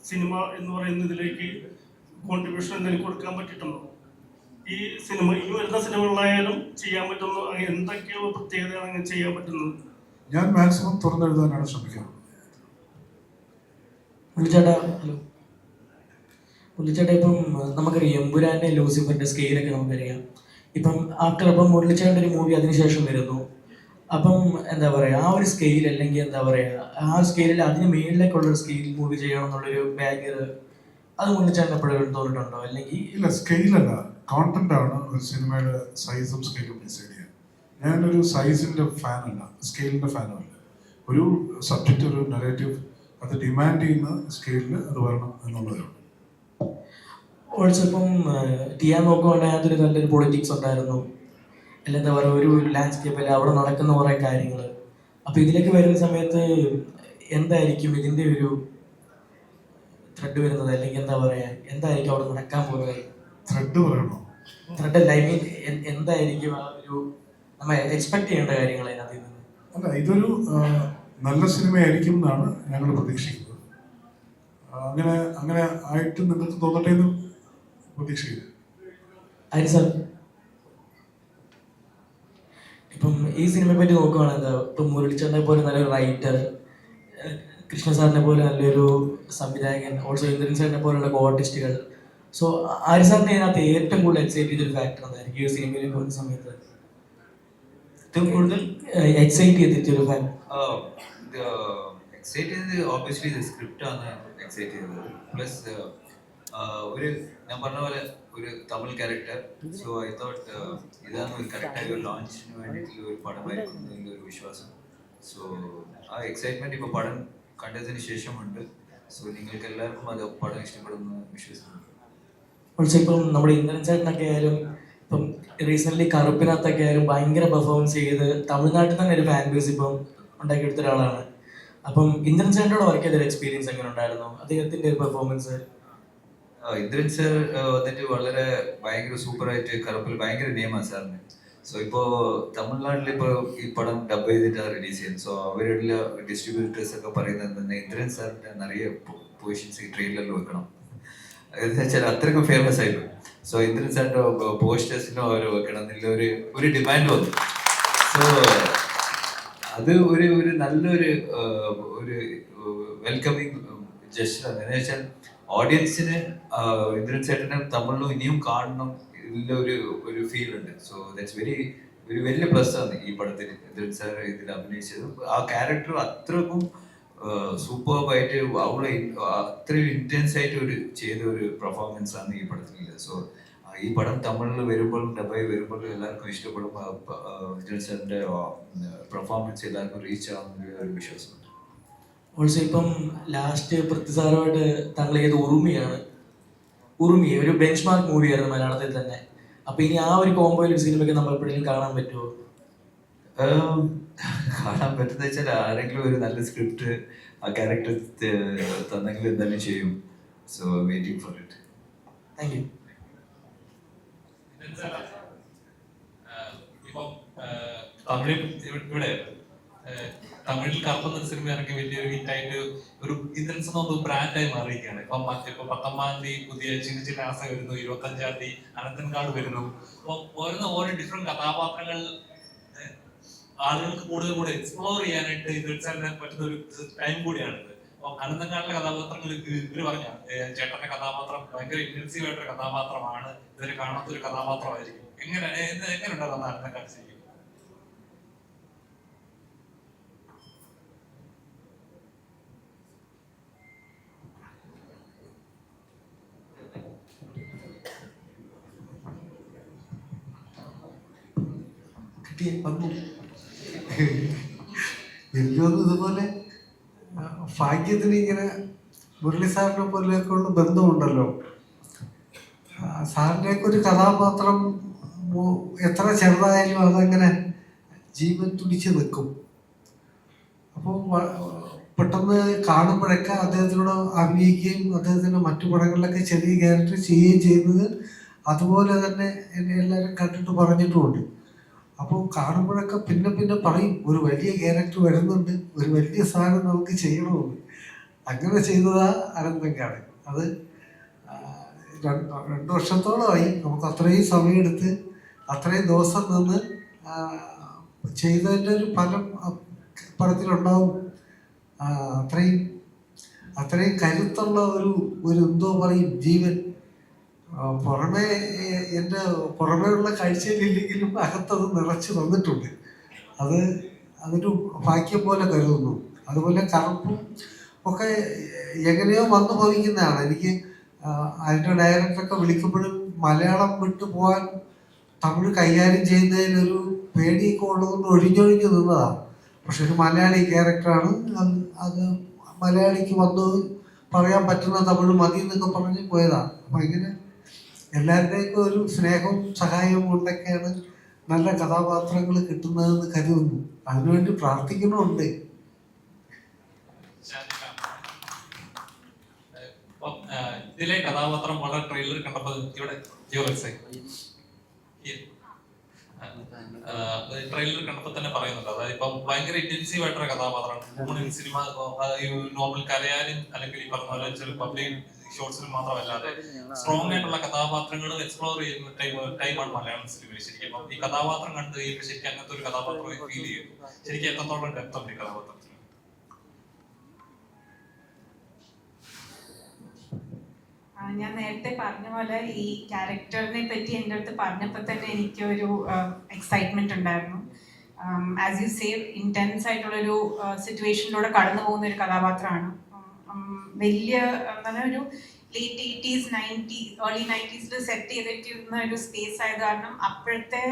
സിനിമ എന്ന് പറയുന്ന ഇതിലേക്ക് കോൺട്രിബ്യൂഷൻ എന്തെങ്കിലും കൊടുക്കാൻ പറ്റിയിട്ടുണ്ടോ? ഈ സിനിമ ഈ വരുന്ന സിനിമകളായാലും ചെയ്യാൻ പറ്റുന്ന എന്തൊക്കെയോ പ്രത്യേകതയാണ് അങ്ങനെ ചെയ്യാൻ പറ്റുന്നത്? ഞാൻ മാക്സിമം തുറന്നെഴുതാനാണ് ശ്രമിക്കുന്നത്. പുള്ളിച്ചേട്ടാ, ഹലോ പുള്ളിച്ചേട്ടാ, ഇപ്പം നമുക്കറിയാം എമ്പുരാന്റെ ലൂസിഫറിന്റെ സ്കെയിലൊക്കെ നമുക്കറിയാം. ഇപ്പം ആഫ്റ്റർ അപ്പം മുരളിച്ചേട്ടൻ്റെ ഒരു മൂവി അതിനുശേഷം വരുന്നു. അപ്പം എന്താ പറയുക, ആ ഒരു സ്കെയിൽ അല്ലെങ്കിൽ എന്താ പറയുക, ആ സ്കെയിലിൽ അതിന് മേളിലേക്കുള്ളൊരു സ്കെയിൽ മൂവി ചെയ്യണം എന്നുള്ളൊരു ബാഗ് അത് മുരളിച്ചേട്ടൻ എപ്പോഴും തോന്നിയിട്ടുണ്ടോ? അല്ലെങ്കിൽ ഇല്ല, സ്കെയിലല്ല, കോണ്ടന്റ് ആണ് ഒരു സിനിമയുടെ സൈസും സ്കെയിലും ഡിസൈഡ് ചെയ്യാൻ. ഞാനൊരു സൈസിന്റെ ഫാനല്ല, സ്കെയിലിന്റെ ഫാനുമല്ല. ഒരു സബ്ജക്റ്റ്, ഒരു നെറേറ്റീവ് അത് ഡിമാൻഡ് ചെയ്യുന്ന സ്കെയിലിൽ അത് വരണം എന്നുള്ളതാണ്. ഓൾസോ ഇപ്പം ചെയ്യാൻ നോക്കുവാണെങ്കിൽ അതൊരു നല്ലൊരു പൊളിറ്റിക്സ് ഉണ്ടായിരുന്നു, അല്ല എന്താ പറയുക, ഒരു ലാൻഡ്സ്കേപ്പിൽ അവിടെ നടക്കുന്ന കുറേ കാര്യങ്ങൾ. അപ്പം ഇതിലേക്ക് വരുന്ന സമയത്ത് എന്തായിരിക്കും ഇതിൻ്റെ ഒരു ത്രെഡ് വരുന്നത്, അല്ലെങ്കിൽ എന്താ പറയുക, എന്തായിരിക്കും അവിടെ നടക്കാൻ പോകുന്നത്? ത്രെഡ് പറയണോ? ത്രെഡ് അല്ല, ഐ മീൻ എന്തായിരിക്കും ആ ഒരു നമ്മൾ എക്സ്പെക്ട് ചെയ്യേണ്ട കാര്യങ്ങൾ അതിനകത്ത് നിന്ന്? അല്ല, ഇതൊരു നല്ല സിനിമയായിരിക്കും എന്നാണ് ഞങ്ങൾ പ്രതീക്ഷിക്കുന്നത്. അങ്ങനെ അങ്ങനെ ആയിട്ട് നിങ്ങൾക്ക് തോന്നട്ടെ എന്ന് പ്രതീക്ഷിക്കുന്നത്. ആര് സാർ, ഇപ്പം ഈ സിനിമയെ പറ്റി നോക്കുവാണെങ്കിൽ എന്താ, ഇപ്പം മുരളിച്ചേട്ടനെ പോലെ നല്ലൊരു റൈറ്റർ, കൃഷ്ണ സാറിനെ പോലെ നല്ലൊരു സംവിധായകൻ, ഓൾസോ ഇന്ദ്രൻ സാറിനെ പോലുള്ള ആർട്ടിസ്റ്റുകൾ. സോ ആര്യ സാറിനെ ഇതിനകത്ത് ഏറ്റവും കൂടുതൽ എക്സൈറ്റ് ചെയ്തൊരു ഫാക്ടർ എന്തായിരിക്കും ഈ സിനിമയിലേക്ക് പോകുന്ന സമയത്ത്? ഏറ്റവും കൂടുതൽ എക്സൈറ്റ് ചെയ്തിട്ടൊരു ഫാക്ടർ? എക്സൈറ്റ് ചെയ്തത് ഓബ്വിയസ്ലി ഇത് സ്ക്രിപ്റ്റാണ് എക്സൈറ്റ് ചെയ്തത്. പ്ലസ് ഒരു ഞാൻ പറഞ്ഞ പോലെ ഒരു Tamil character. So I thought ഇതാണ് ഒരു കറക്റ്റായ ഒരു ലോഞ്ചിന് വേണ്ടിയിട്ടുള്ള ഒരു പടമായിരിക്കും എന്നൊരു വിശ്വാസം. സോ ആ എക്സൈറ്റ്മെന്റ് ഇപ്പോൾ പടം കണ്ടതിന് ശേഷമുണ്ട്. സോ നിങ്ങൾക്ക് എല്ലാവർക്കും അത് പടം ഇഷ്ടപ്പെടുമെന്ന് വിശ്വസിക്കുന്നു. ഓൾസോ ഇപ്പം നമ്മുടെ ഇന്ദ്രൻ ചേട്ടനൊക്കെ ആയാലും ഇപ്പം റീസെൻ്റ്ലി കറുപ്പിനകത്തൊക്കെ ആയാലും ഭയങ്കര പെർഫോമൻസ് ചെയ്ത് തമിഴ്നാട്ടിൽ തന്നെ ഒരു ഫാൻ ബേസ് ഇപ്പം ഉണ്ടാക്കിയെടുത്ത ഒരാളാണ്. അപ്പം ഇന്ദ്രൻ ചേട്ടനോട് വർക്ക് ചെയ്തൊരു എക്സ്പീരിയൻസ് എങ്ങനെ ഉണ്ടായിരുന്നു, അദ്ദേഹത്തിൻ്റെ ഒരു പെർഫോമൻസ്? ഇന്ദ്രൻ സർ വന്നിട്ട് വളരെ ഭയങ്കര സൂപ്പറായിട്ട് കറുപ്പിൽ ഭയങ്കര നിയമമാണ് സാറിന്. സോ ഇപ്പോൾ തമിഴ്നാട്ടിൽ ഇപ്പോൾ ഈ പടം ഡബ് ചെയ്തിട്ടാണ് റിലീസ് ചെയ്യുന്നത്. സോ അവരുടെ ഡിസ്ട്രിബ്യൂട്ടേഴ്സ് ഒക്കെ പറയുന്നത് തന്നെ ഇന്ദ്രൻ സാറിൻ്റെ നിറയെ പൊസിഷൻസ് ഈ ട്രെയിലറിൽ വെക്കണം എന്ന് വെച്ചാൽ അത്രയ്ക്കും ഫേമസ് ആയിരുന്നു. സോ ഇന്ദ്രൻ സാറിൻ്റെ പോസ്റ്റേഴ്സിനും അവർ വെക്കണം എന്നുള്ള ഒരു ഡിമാൻഡ് വന്നു. സോ അത് ഒരു നല്ലൊരു ഒരു വെൽക്കമിങ് ജസ്റ്ററാണ്. എന്ന് വെച്ചാൽ ഓഡിയൻസിന് ഇന്ദ്രൻ ചേട്ടനെ തമിഴിലും ഇനിയും കാണണം ഇതിൽ ഒരു ഫീൽ ഉണ്ട്. സോ ദാറ്റ്സ് ഒരു വലിയ പ്ലസ് ആണ് ഈ പടത്തിൽ ഇന്ദ്രൻ സാർ ഇതിൽ അഭിനയിച്ചത്. ആ ക്യാരക്ടർ അത്രക്കും സൂപ്പർബായിട്ട് അവളെ അത്രയും ഇന്റൻസ് ആയിട്ട് ചെയ്ത ഒരു പെർഫോമൻസ് ആണ് ഈ പടത്തിലുള്ളത്. സോ ഈ പടം തമിഴിൽ വരുമ്പോഴും ഡബായി വരുമ്പോഴും എല്ലാവർക്കും ഇഷ്ടപ്പെടും. ഇന്ദ്രൻ സാറിന്റെ പെർഫോമൻസ് എല്ലാവർക്കും റീച്ച് ആവുന്ന ഒരു വിശ്വാസമുണ്ട്. ഓൾസോ ഇപ്പം ലാസ്റ്റ് പൃഥ്വിസാറുമായിട്ട് താങ്കൾ ചെയ്ത ഉറുമി ഒരു ബെഞ്ച് മാർക്ക് മൂവിയായിരുന്നു മലയാളത്തിൽ തന്നെ. അപ്പൊ ഇനി ആ ഒരു കോമ്പോയിൽ ഒരു സിനിമയ്ക്ക് നമ്മൾ എപ്പോഴെങ്കിലും കാണാൻ പറ്റുമോ? കാണാൻ പറ്റുന്ന വെച്ചാൽ ആരെങ്കിലും ഒരു നല്ല സ്ക്രിപ്റ്റ് ആ ക്യാരക്ടർ തന്നെങ്കിൽ എന്തായാലും ചെയ്യും. So waiting for it. Thank you. ഇപ്പം തമിഴിൽ ഇവിടെ തമിഴിൽ കറുപ്പെന്നൊരു സിനിമ ഇറങ്ങി വലിയൊരു ഹിറ്റായിട്ട് ഒരു ഇന്ദ്രൻസ് എന്നൊരു ബ്രാൻഡായി മാറിയിരിക്കുകയാണ്. ഇപ്പൊ 19-ാം തീയതി പുതിയ ചിന്ന ആസ വരുന്നു, 25-ാം തീയതി അനന്തൻകാട് വരുന്നു. അപ്പൊ ഓരോ ഡിഫറെന്റ് കഥാപാത്രങ്ങൾ ആളുകൾക്ക് കൂടുതൽ എക്സ്പ്ലോർ ചെയ്യാനായിട്ട് ഇന്ദ്രൻസിനെ പറ്റുന്ന ഒരു ടൈം കൂടിയാണിത്. അപ്പൊ അനന്തൻകാടിലെ കഥാപാത്രങ്ങൾ ഇവര് പറഞ്ഞ ചേട്ടന്റെ കഥാപാത്രം ഭയങ്കര ഇന്റൻസീവ് ആയിട്ടൊരു കഥാപാത്രമാണ്, ഇവര് കാണാത്തൊരു കഥാപാത്രമായിരിക്കും. എങ്ങനെ ഉണ്ടാകുന്ന അനന്തൻകാട് ശരിക്കും? എനിക്കൊന്നും ഇതുപോലെ ഭാഗ്യത്തിന് ഇങ്ങനെ മുരളി സാറിനെ പോലെയൊക്കെയുള്ള ബന്ധമുണ്ടല്ലോ. സാറിൻ്റെയൊക്കെ ഒരു കഥാപാത്രം എത്ര ചെറുതായാലും അതങ്ങനെ ജീവൻ തുടിച്ച് നിൽക്കും. അപ്പോൾ പെട്ടെന്ന് കാണുമ്പോഴൊക്കെ അദ്ദേഹത്തിനോട് അഭിനയിക്കുകയും അദ്ദേഹത്തിൻ്റെ മറ്റു പടങ്ങളിലൊക്കെ ചെറിയ ക്യാരക്ടർ ചെയ്യുകയും ചെയ്യുന്നത് അതുപോലെ തന്നെ എന്നെ എല്ലാവരും കണ്ടിട്ട് പറഞ്ഞിട്ടുമുണ്ട്. അപ്പോൾ കാണുമ്പോഴൊക്കെ പിന്നെ പറയും ഒരു വലിയ ക്യാരക്ടർ വരുന്നുണ്ട്, ഒരു വലിയ സാധനം നമുക്ക് ചെയ്യണമെന്ന്. അങ്ങനെ ചെയ്തതാ അനന്തങ്കാട്. അത് 2 വർഷത്തോളമായി. നമുക്ക് അത്രയും സമയമെടുത്ത് അത്രയും ദിവസം നിന്ന് ചെയ്തതിൻ്റെ ഒരു ഫലം പടത്തിലുണ്ടാവും. അത്രയും കരുത്തുള്ള ഒരു എന്തോ പറയും ജീവൻ പുറമേ എൻ്റെ പുറമേയുള്ള കാഴ്ചയിലില്ലെങ്കിലും അകത്തത് നിറച്ച് തന്നിട്ടുണ്ട്. അതൊരു ഭാഗ്യം പോലെ കരുതുന്നു. അതുപോലെ കറുപ്പും ഒക്കെ എങ്ങനെയോ വന്നു ഭവിക്കുന്നതാണ്. എനിക്ക് അതിൻ്റെ ഡയറക്ടറൊക്കെ വിളിക്കുമ്പോഴും മലയാളം വിട്ടു പോകാൻ തമിഴ് കൈകാര്യം ചെയ്യുന്നതിലൊരു പേടിയൊക്കെ ഉള്ളതുകൊണ്ട് ഒഴിഞ്ഞൊഴിഞ്ഞ് നിന്നതാണ്. പക്ഷെ ഒരു മലയാളി ക്യാരക്ടറാണ്. അത് മലയാളിക്ക് വന്ന് പറയാൻ പറ്റുന്ന തമിഴ് മതി എന്നൊക്കെ പറഞ്ഞ് പോയതാണ്. അപ്പം ഇങ്ങനെ എല്ലാവരുടെയൊക്കെ ഒരു സ്നേഹവും സഹായവും കൊണ്ടൊക്കെയാണ് നല്ല കഥാപാത്രങ്ങൾ കിട്ടുന്നതെന്ന് കരുതുന്നു. അതിനുവേണ്ടി പ്രാർത്ഥിക്കണമുണ്ട്. ഇതിലെ കഥാപാത്രം വളരെ ട്രെയിലർ കണ്ടപ്പോൾ ഇവിടെ ട്രെയിലർ കണ്ടപ്പോൾ തന്നെ പറയുന്നുണ്ട്. അതായത് ഇപ്പം ഭയങ്കര ഇന്റൻസീവ് ആയിട്ടൊരു കഥാപാത്രമാണ്. സിനിമ നോർമൽ കരയാനും അല്ലെങ്കിൽ ഈ പറഞ്ഞ പോലെ ചില പബ്ലിക് ഷോർട്സിലും മാത്രമല്ലാതെ സ്ട്രോങ് ആയിട്ടുള്ള കഥാപാത്രങ്ങൾ എക്സ്പ്ലോർ ചെയ്യുന്ന ടൈമാണ് മലയാളം സിനിമയിൽ ശരിക്കും. അപ്പം ഈ കഥാപാത്രം കണ്ട് കഴിയുമ്പോൾ ശരിക്കും അങ്ങനത്തെ ഒരു കഥാപാത്രം ഫീൽ ചെയ്യും. ശരിക്കും എത്രത്തോളം ഡെപ്ത് ഉണ്ട് ഈ കഥാപാത്രത്തിൽ? ഞാൻ നേരത്തെ പറഞ്ഞ പോലെ ഈ ക്യാരക്ടറിനെ പറ്റി എൻ്റെ അടുത്ത് പറഞ്ഞപ്പോൾ തന്നെ എനിക്കൊരു എക്സൈറ്റ്മെന്റ് ഉണ്ടായിരുന്നു. ആസ് യു സേ, ഇന്റൻസ് ആയിട്ടുള്ളൊരു സിറ്റുവേഷനിലൂടെ കടന്നു പോകുന്ന ഒരു കഥാപാത്രമാണ്. വലിയ എന്താണ് ഒരു late 80s 90s early 90s set ചെയ്തിട്ടിരുന്ന ഒരു സ്പേസ് ആയത് കാരണം അപ്പോഴത്തെ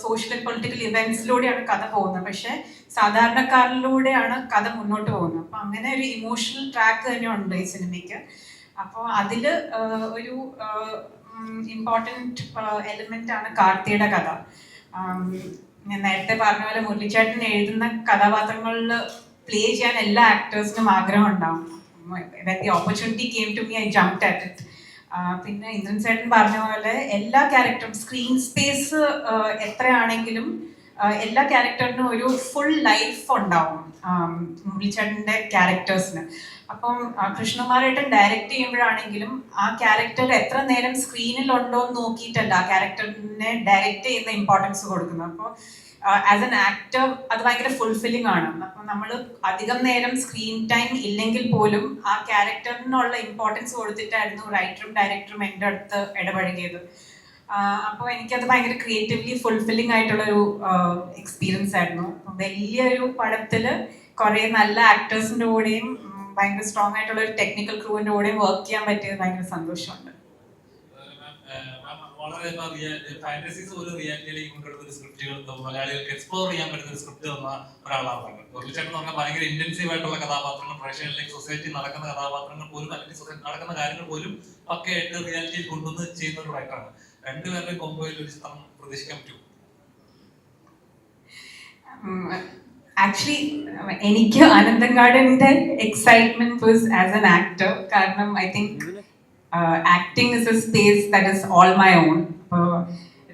സോഷ്യൽ ആൻഡ് പൊളിറ്റിക്കൽ ഇവന്റ്സിലൂടെയാണ് കഥ പോകുന്നത്. പക്ഷെ സാധാരണക്കാരിലൂടെയാണ് കഥ മുന്നോട്ട് പോകുന്നത്. അപ്പം അങ്ങനെ ഒരു ഇമോഷണൽ ട്രാക്ക് തന്നെ ഉണ്ട് ഈ സിനിമയ്ക്ക്. അപ്പോൾ അതിൽ ഒരു ഇമ്പോർട്ടൻറ്റ് എലിമെന്റ് ആണ് കാർത്തിയുടെ കഥ. ഞാൻ നേരത്തെ പറഞ്ഞ പോലെ മുരളിച്ചേട്ടൻ എഴുതുന്ന കഥാപാത്രങ്ങളിൽ പ്ലേ ചെയ്യാൻ എല്ലാ ആക്ടേഴ്സിനും ആഗ്രഹം ഉണ്ടാവും. when the opportunity came to me, I jumped at it. പിന്നെ ഇന്ദ്രൻ ചേട്ടൻ പറഞ്ഞ പോലെ എല്ലാ ക്യാരക്ടറും സ്ക്രീൻ സ്പേസ് എത്രയാണെങ്കിലും എല്ലാ ക്യാരക്ടറിനും ഒരു ഫുൾ ലൈഫ് ഉണ്ടാവും മുരളിച്ചേട്ടൻ്റെ ക്യാരക്ടേഴ്സിന്. അപ്പം കൃഷ്ണകുമാരേട്ടൻ ഡയറക്റ്റ് ചെയ്യുമ്പോഴാണെങ്കിലും ആ ക്യാരക്ടർ എത്ര നേരം സ്ക്രീനിലുണ്ടോ എന്ന് നോക്കിയിട്ടല്ല ആ ക്യാരക്ടറിനെ ഡയറക്റ്റ് ചെയ്യുന്ന ഇമ്പോർട്ടൻസ് കൊടുക്കുന്നത്. അപ്പോൾ ആസ് എൻ ആക്ടർ അത് ഭയങ്കര ഫുൾഫില്ലിംഗ് ആണ്. അപ്പം നമ്മൾ അധികം നേരം സ്ക്രീൻ ടൈം ഇല്ലെങ്കിൽ പോലും ആ ക്യാരക്ടറിനുള്ള ഇമ്പോർട്ടൻസ് കൊടുത്തിട്ടായിരുന്നു റൈറ്ററും ഡയറക്ടറും എൻ്റെ അടുത്ത് ഇടപഴകിയത്. അപ്പോൾ എനിക്കത് ഭയങ്കര ക്രിയേറ്റീവ്ലി ഫുൾഫില്ലിംഗ് ആയിട്ടുള്ളൊരു എക്സ്പീരിയൻസ് ആയിരുന്നു. വലിയൊരു പടത്തിൽ കുറേ നല്ല ആക്ടേഴ്സിൻ്റെ കൂടെയും ഭയങ്കര സ്ട്രോങ് ആയിട്ടുള്ള ഒരു ടെക്നിക്കൽ ക്രൂവിൻ്റെ കൂടെയും വർക്ക് ചെയ്യാൻ പറ്റിയത് ഭയങ്കര സന്തോഷമുണ്ട്. വളരെ ഫാന്റസീസ് ഒരു റിയാലിറ്റിയിലേക്ക് കൊണ്ടുവരുന്ന ഒരു സ്ക്രിപ്റ്റുകൾ മലയാളികൾക്ക് എക്സ്പ്ലോർ ചെയ്യാൻ പറ്റുന്ന ഒരു സ്ക്രിപ്റ്റ് തന്ന ഒരാളാണ് മുരളിച്ചേട്ടൻ എന്ന് പറഞ്ഞാൽ ഭയങ്കര ഇന്റൻസീവ് ആയിട്ടുള്ള കഥാപാത്രങ്ങൾ, പ്രേക്ഷകരിലേക്ക് സൊസൈറ്റി നടക്കുന്ന കഥാപാത്രങ്ങൾ പോലും അല്ലെങ്കിൽ സൊസൈറ്റി നടക്കുന്ന കാര്യങ്ങൾ പോലും പക്കയായിട്ട് റിയാലിറ്റിയിൽ കൊണ്ടുവന്ന് ചെയ്യുന്ന ഒരു റൈറ്ററാണ്. രണ്ടുപേരുടെയും കോമ്പോയിൽ ഒരു ചിത്രം പ്രതീക്ഷിക്കാൻ പറ്റും? ആക്ച്വലി എനിക്ക് അനന്തങ്കാടിന്റെ excitement was as an actor. കാരണം I think acting is a space that is all my own. അപ്പോൾ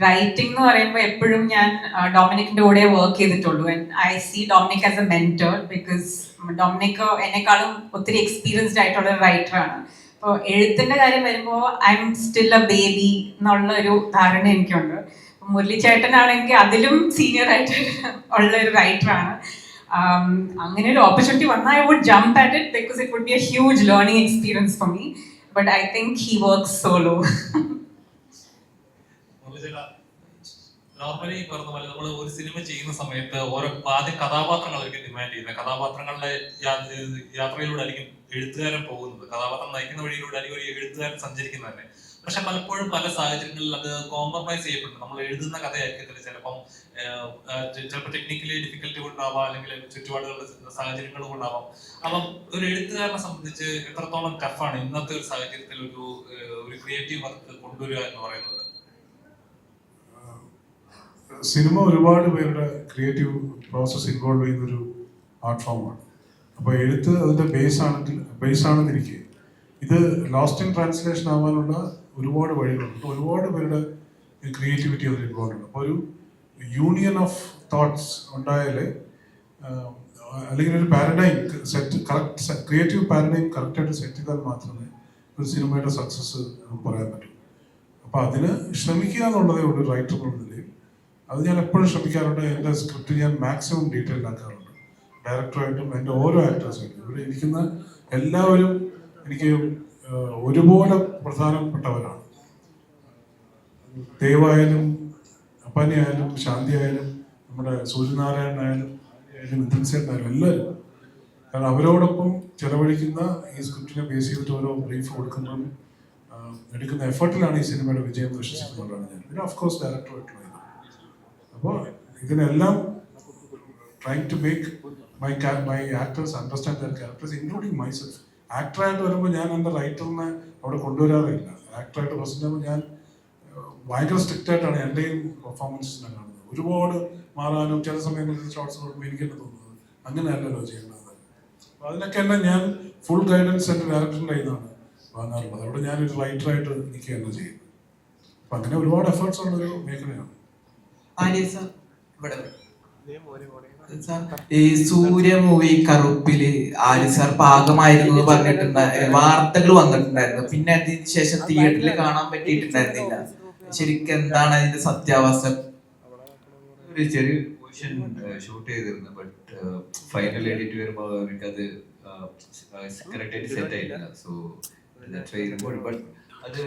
റൈറ്റിംഗ് എന്ന് പറയുമ്പോൾ എപ്പോഴും ഞാൻ ഡൊമിനിക്കിന്റെ കൂടെ വർക്ക് ചെയ്തിട്ടുള്ളൂ. I see Dominic as a mentor because Dominic എന്നെക്കാളും ഒത്തിരി എക്സ്പീരിയൻസ്ഡ് ആയിട്ടുള്ള ഒരു റൈറ്ററാണ്. അപ്പോൾ എഴുത്തിന്റെ കാര്യം വരുമ്പോൾ I am still A baby എന്നുള്ള ഒരു ധാരണ എനിക്കുണ്ട്. മുരളിച്ചേട്ടനാണെങ്കിൽ അതിലും സീനിയർ ആയിട്ട് ഉള്ള ഒരു റൈറ്ററാണ്. അങ്ങനെ ഒരു ഓപ്പർച്യൂണിറ്റി വന്നാൽ I would jump at it because it would be a huge learning experience for me. But I think he works solo. Normally പറഞ്ഞ പോലെ നമ്മൾ ഒരു സിനിമ ചെയ്യുന്ന സമയത്ത് ഓരോ ആദ്യം കഥാപാത്രങ്ങളായിരിക്കും ഡിമാൻഡ് ചെയ്യുന്നത്. കഥാപാത്രങ്ങളുടെ യാത്രയിലൂടെ ആയിരിക്കും എഴുത്തുകാരൻ പോകുന്നത്. കഥാപാത്രം നയിക്കുന്ന വഴിയിലൂടെ ആയിരിക്കും ഒരു എഴുത്തുകാരൻ സഞ്ചരിക്കുന്നത് തന്നെ. പക്ഷെ പലപ്പോഴും പല സാഹചര്യങ്ങളിൽ അത് കോംപ്രമൈസ് ചെയ്യപ്പെടുന്നു. നമ്മൾ എഴുതുന്ന കഥയായിരിക്കത്തില്ല ചിലപ്പോൾ ടെക്നിക്കലി ഡിഫിക്കൽറ്റി കൊണ്ടാവാം, അല്ലെങ്കിൽ ചുറ്റുപാടുകളുടെ സാഹചര്യങ്ങൾ കൊണ്ടാവാം. അപ്പം ഒരു എഴുത്തുകാരനെ സംബന്ധിച്ച് എത്രത്തോളം ടഫാണ് ഇന്നത്തെ ഒരു സാഹചര്യത്തിൽ ഒരു ക്രിയേറ്റീവ് വർക്ക് കൊണ്ടുവരിക എന്ന് പറയുന്നത്? സിനിമ ഒരുപാട് പേരുടെ ക്രിയേറ്റീവ് പ്രോസസ്സ് ഇൻവോൾവ് ചെയ്യുന്നൊരു ആർട്ട് ഫോമാണ്. അപ്പോൾ എഴുത്ത് അതിൻ്റെ ബേസ് ആണെന്നിരിക്കെ ഇത് ലോസ്റ്റ് ഇൻ ട്രാൻസ്ലേഷൻ ആവാനുള്ള ഒരുപാട് വഴികളുണ്ട്. ഒരുപാട് പേരുടെ ക്രിയേറ്റിവിറ്റി അതിൽ ഇൻവോൾവ് ഉണ്ട്. അപ്പോൾ ഒരു യൂണിയൻ ഓഫ് തോട്ട്സ് ഉണ്ടായാലേ അല്ലെങ്കിൽ ഒരു paradigm set correct creative paradigm കറക്റ്റായിട്ട് സെറ്റ് ചെയ്താൽ മാത്രമേ ഒരു സിനിമയുടെ സക്സസ് പറയാൻ പറ്റൂ. അപ്പോൾ അതിന് ശ്രമിക്കുക എന്നുള്ളതേ ഉള്ളൂ റൈറ്റർ എന്നുള്ള നിലയിൽ. അത് ഞാൻ എപ്പോഴും ശ്രമിക്കാറുണ്ട്. എൻ്റെ സ്ക്രിപ്റ്റ് ഞാൻ മാക്സിമം ഡീറ്റെയിൽ ആക്കാറുണ്ട്, ഡയറക്ടറായിട്ടും എൻ്റെ ഓരോ ആക്ടേഴ്സായിട്ടും. ഇവിടെ ഇരിക്കുന്ന എല്ലാവരും എനിക്ക് ഒരുപോലെ പ്രധാനപ്പെട്ടവരാണ്. ദേവായാലും അപ്പാനി ആയാലും ശാന്തി ആയാലും നമ്മുടെ സൂര്യനാരായണൻ ആയാലും മിഥുൻസേട്ടനായാലും എല്ലാവരും. കാരണം അവരോടൊപ്പം ചെലവഴിക്കുന്ന ഈ സ്ക്രിപ്റ്റിനെ ബേസ് ചെയ്തിട്ട് ഓരോ ബ്രീഫ് കൊടുക്കുന്നതും എടുക്കുന്ന എഫർട്ടിലാണ് ഈ സിനിമയുടെ വിജയം എന്ന് വിശ്വസിക്കുന്നതാണ് ഞാൻ. പിന്നെ ഓഫ്കോഴ്സ് ഡയറക്ടറായിട്ടുള്ള ഇത്. അപ്പോൾ ഇതിനെല്ലാം trying to make my actors understand their characters including myself. ആക്ടറായിട്ട് വരുമ്പോൾ ഞാൻ എൻ്റെ റൈറ്ററിനെ അവിടെ കൊണ്ടുവരാറില്ല. ആക്ടറായിട്ട് പ്രസന്റ് ചെയ്യുമ്പോൾ ഞാൻ ഭയങ്കര സ്ട്രിക്റ്റ് ആയിട്ടാണ് എൻ്റെയും പെർഫോമൻസിനെ കാണുന്നത്. ഒരുപാട് മാറാനും ചില സമയങ്ങളിൽ ഷോർട്സ് കൊടുക്കുമ്പോൾ എനിക്ക് തന്നെ തോന്നുന്നത് അങ്ങനെയല്ലല്ലോ ചെയ്യേണ്ടത്. അപ്പോൾ അതിനൊക്കെ തന്നെ ഞാൻ ഫുൾ ഗൈഡൻസ് എൻ്റെ ഡയറക്ടറിൻ്റെ കയ്യിലാണ് വാങ്ങാറുള്ളത്. അവിടെ ഞാനൊരു റൈറ്ററായിട്ട് എനിക്ക് തന്നെ ചെയ്യുന്നത്. അപ്പം അങ്ങനെ ഒരുപാട് എഫേർട്സ് ഉള്ളൊരു മേഖലയാണ്. ഈ സൂര്യ മൂവി കറുപ്പില് ആര്യ സാർ ഭാഗമായിരുന്നു പറഞ്ഞിട്ടുണ്ട്, വാർത്തകൾ വന്നിട്ടുണ്ടായിരുന്നു. പിന്നെ അതിന് ശേഷം തിയേറ്ററിൽ കാണാൻ പറ്റിയിട്ടുണ്ടായിരുന്നില്ല. ശരിക്കും എന്താണ് അതിന്റെ സത്യാവസ്ഥ? ഒരു ചെറിയ പോർഷൻ ഷൂട്ട് ചെയ്തിരുന്നു, ബട്ട് ഫൈനൽ എഡിറ്റ് വരുമ്പോൾ എനിക്കത് കറക്റ്റായിട്ട് സെറ്റ് ആയില്ല. സോ ബട്ട് അത്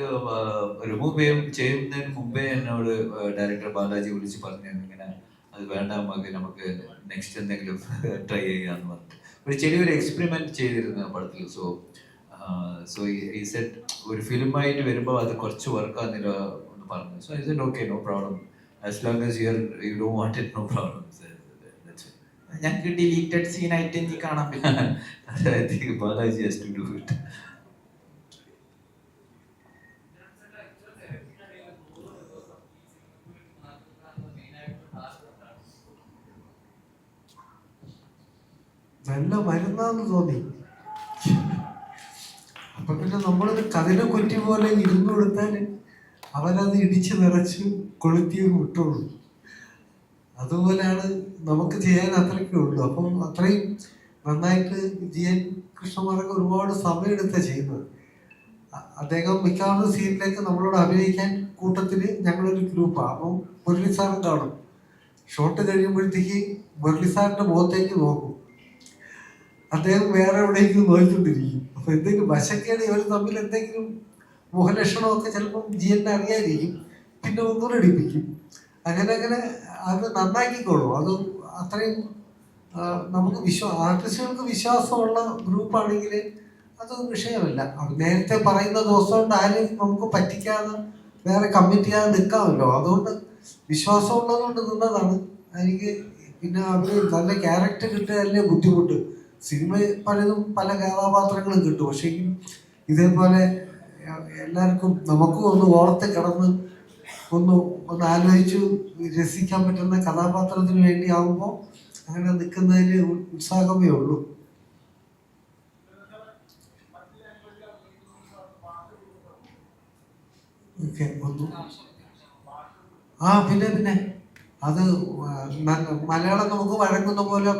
റിമൂവ് ചെയ്യുന്നതിന് മുമ്പേ എന്നോട് ഡയറക്ടർ ബാലാജി വിളിച്ച് പറഞ്ഞു, ഇങ്ങനെ അത് വേണ്ട, നമുക്ക് നെക്സ്റ്റ് എന്തെങ്കിലും ട്രൈ ചെയ്യാന്ന് പറഞ്ഞിട്ട് ഒരു ചെറിയൊരു എക്സ്പെരിമെന്റ് ചെയ്തിരുന്നു പടത്തിൽ. സോ ഈ സെറ്റ് ഒരു ഫിലിമായിട്ട് വരുമ്പോൾ അത് കുറച്ച് വർക്കാന്നില്ല എന്ന് പറഞ്ഞു. So I said okay, no problem, as long as you don't want it, no problem. ഞങ്ങൾക്ക് ഡിലീറ്റഡ് സീൻ ആയിട്ട് ഇനി കാണാൻ പറ്റും. I think Balaji has to do it. നല്ല മരുന്നാന്ന് തോന്നി. അപ്പൊ പിന്നെ നമ്മളൊരു കതിരെ കുറ്റി പോലെ ഇരുന്ന് കൊടുത്താൽ അവരത് ഇടിച്ച് നിറച്ച് കൊളുത്തി വിട്ടുള്ളൂ. അതുപോലെയാണ് നമുക്ക് ചെയ്യാൻ അത്രയ്ക്കേ ഉള്ളൂ. അപ്പം അത്രയും നന്നായിട്ട് GN കൃഷ്ണകുമാറൊക്കെ ഒരുപാട് സമയമെടുത്താണ് ചെയ്യുന്നത്. അദ്ദേഹം മിക്കവാറും സീനിലേക്ക് നമ്മളോട് അഭിനയിക്കാൻ കൂട്ടത്തിൽ ഞങ്ങളൊരു ഗ്രൂപ്പാണ്. അപ്പം മുരളി സാറും കാണും. ഷോട്ട് കഴിയുമ്പോഴത്തേക്ക് മുരളി സാറിൻ്റെ മുഖത്തേക്ക് നോക്കും, അദ്ദേഹം വേറെ എവിടെയെങ്കിലും നോക്കിക്കൊണ്ടിരിക്കും. അപ്പൊ എന്തെങ്കിലും വശക്കേട് ഇവർ തമ്മിൽ എന്തെങ്കിലും മുഖലക്ഷണമൊക്കെ ചിലപ്പം GN അറിയാതിരിക്കും, പിന്നെ ഒന്നുകൂടെ അടിപ്പിക്കും. അങ്ങനെ അത് നന്നാക്കിക്കോളും. അത് അത്രയും നമുക്ക് ആർട്ടിസ്റ്റുകൾക്ക് വിശ്വാസമുള്ള ഗ്രൂപ്പാണെങ്കിൽ അത് വിഷയമല്ല. നേരത്തെ പറയുന്ന ദിവസം കൊണ്ട് ആരും നമുക്ക് പറ്റിക്കാതെ വേറെ കമ്മിറ്റ് ചെയ്യാതെ നിൽക്കാമല്ലോ. അതുകൊണ്ട് വിശ്വാസമുള്ളത് കൊണ്ട് നിന്നതാണ്. എനിക്ക് പിന്നെ അവർ നല്ല ക്യാരക്ടർ കിട്ടുകയല്ലേ ബുദ്ധിമുട്ട്. സിനിമ പലതും പല കഥാപാത്രങ്ങളും കിട്ടും, പക്ഷേ ഇതേപോലെ എല്ലാവർക്കും നമുക്കും ഒന്ന് ഓർത്ത് കിടന്ന് ഒന്ന് ആലോചിച്ചു രസിക്കാൻ പറ്റുന്ന കഥാപാത്രത്തിന് വേണ്ടി ആകുമ്പോൾ അങ്ങനെ നിൽക്കുന്നതിന് ഉത്സാഹമേ ഉള്ളൂ. ഓക്കെ, പിന്നെ അത് മലയാളം നമുക്ക് വഴങ്ങുന്ന പോലെ